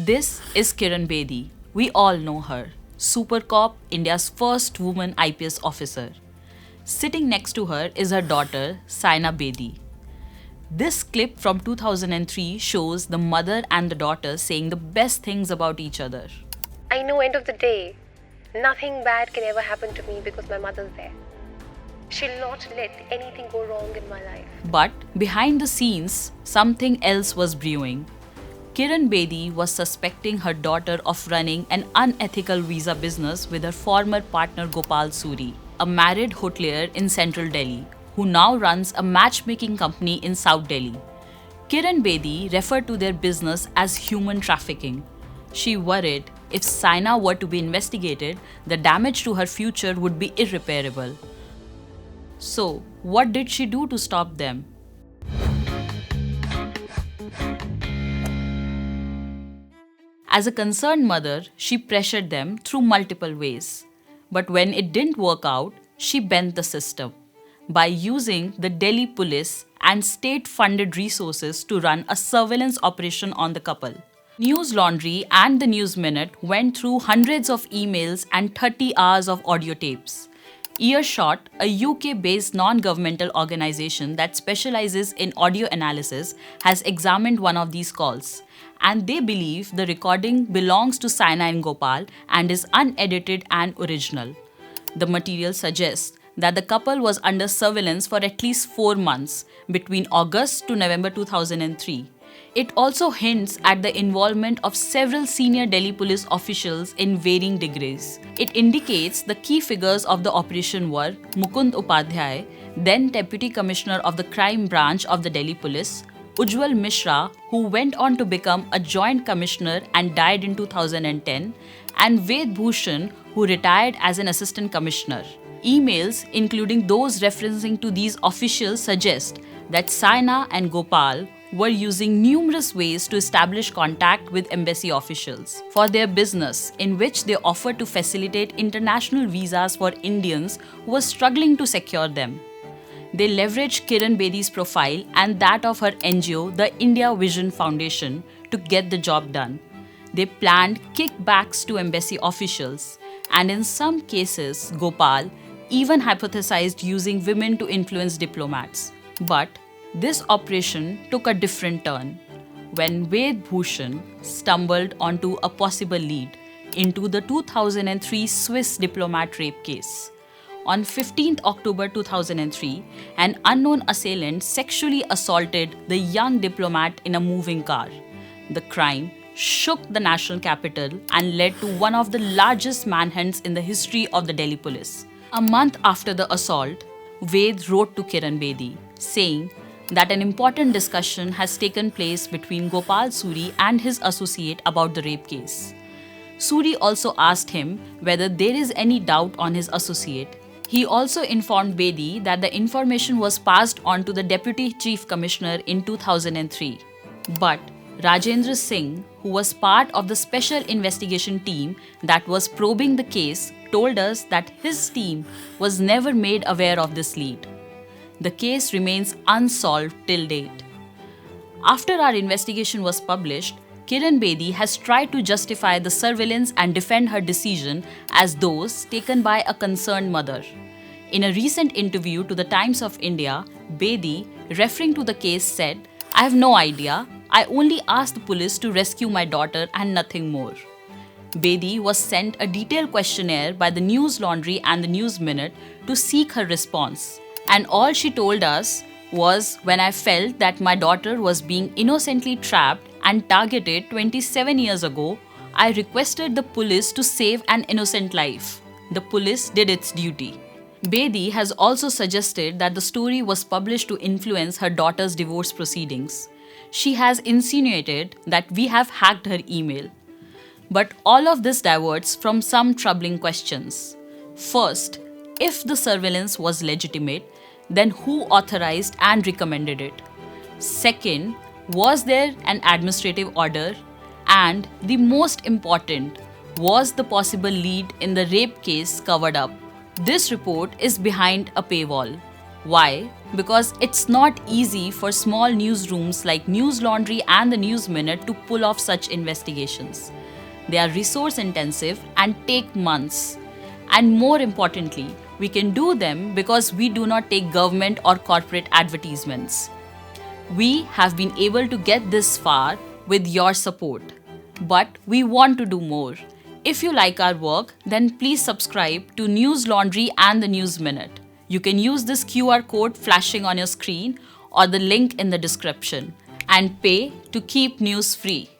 This is Kiran Bedi. We all know her. Super Cop, India's first woman IPS officer. Sitting next to her is her daughter, Saina Bedi. This clip from 2003 shows the mother and the daughter saying the best things about each other. I know end of the day, nothing bad can ever happen to me because my mother's there. She'll not let anything go wrong in my life. But behind the scenes, something else was brewing. Kiran Bedi was suspecting her daughter of running an unethical visa business with her former partner Gopal Suri, a married hotelier in central Delhi, who now runs a matchmaking company in South Delhi. Kiran Bedi referred to their business as human trafficking. She worried if Saina were to be investigated, the damage to her future would be irreparable. So, what did she do to stop them? As a concerned mother, she pressured them through multiple ways. But when it didn't work out, she bent the system by using the Delhi police and state-funded resources to run a surveillance operation on the couple. Newslaundry and the News Minute went through hundreds of emails and 30 hours of audio tapes. Earshot, a UK-based non-governmental organization that specializes in audio analysis, has examined one of these calls, and they believe the recording belongs to Saina and Gopal and is unedited and original. The material suggests that the couple was under surveillance for at least 4 months, between August to November 2003. It also hints at the involvement of several senior Delhi police officials in varying degrees. It indicates the key figures of the operation were Mukund Upadhyay, then Deputy Commissioner of the Crime Branch of the Delhi Police, Ujjwal Mishra, who went on to become a Joint Commissioner and died in 2010, and Ved Bhushan, who retired as an Assistant Commissioner. Emails, including those referencing to these officials, suggest that Saina and Gopal were using numerous ways to establish contact with embassy officials for their business, in which they offered to facilitate international visas for Indians who were struggling to secure them. They leveraged Kiran Bedi's profile and that of her NGO, the India Vision Foundation, to get the job done. They planned kickbacks to embassy officials, and in some cases, Gopal even hypothesized using women to influence diplomats. But this operation took a different turn when Ved Bhushan stumbled onto a possible lead into the 2003 Swiss diplomat rape case. On 15th October 2003, an unknown assailant sexually assaulted the young diplomat in a moving car. The crime shook the national capital and led to one of the largest manhunts in the history of the Delhi police. A month after the assault, Ved wrote to Kiran Bedi, saying that an important discussion has taken place between Gopal Suri and his associate about the rape case. Suri also asked him whether there is any doubt on his associate. He also informed Bedi that the information was passed on to the Deputy Chief Commissioner in 2003. But Rajendra Singh, who was part of the special investigation team that was probing the case, told us that his team was never made aware of this lead. The case remains unsolved till date. After our investigation was published, Kiran Bedi has tried to justify the surveillance and defend her decision as those taken by a concerned mother. In a recent interview to the Times of India, Bedi, referring to the case, said, "I have no idea. I only asked the police to rescue my daughter and nothing more." Bedi was sent a detailed questionnaire by the Newslaundry and the News Minute to seek her response. And all she told us was, "When I felt that my daughter was being innocently trapped and targeted 27 years ago, I requested the police to save an innocent life. The police did its duty." Bedi has also suggested that the story was published to influence her daughter's divorce proceedings. She has insinuated that we have hacked her email. But all of this diverts from some troubling questions. First, if the surveillance was legitimate, then who authorized and recommended it? Second, was there an administrative order? And the most important, was the possible lead in the rape case covered up? This report is behind a paywall. Why? Because it's not easy for small newsrooms like Newslaundry and the News Minute to pull off such investigations. They are resource intensive and take months. And more importantly, we can do them because we do not take government or corporate advertisements. We have been able to get this far with your support, but we want to do more. If you like our work, then please subscribe to Newslaundry and the News Minute. You can use this QR code flashing on your screen or the link in the description and pay to keep news free.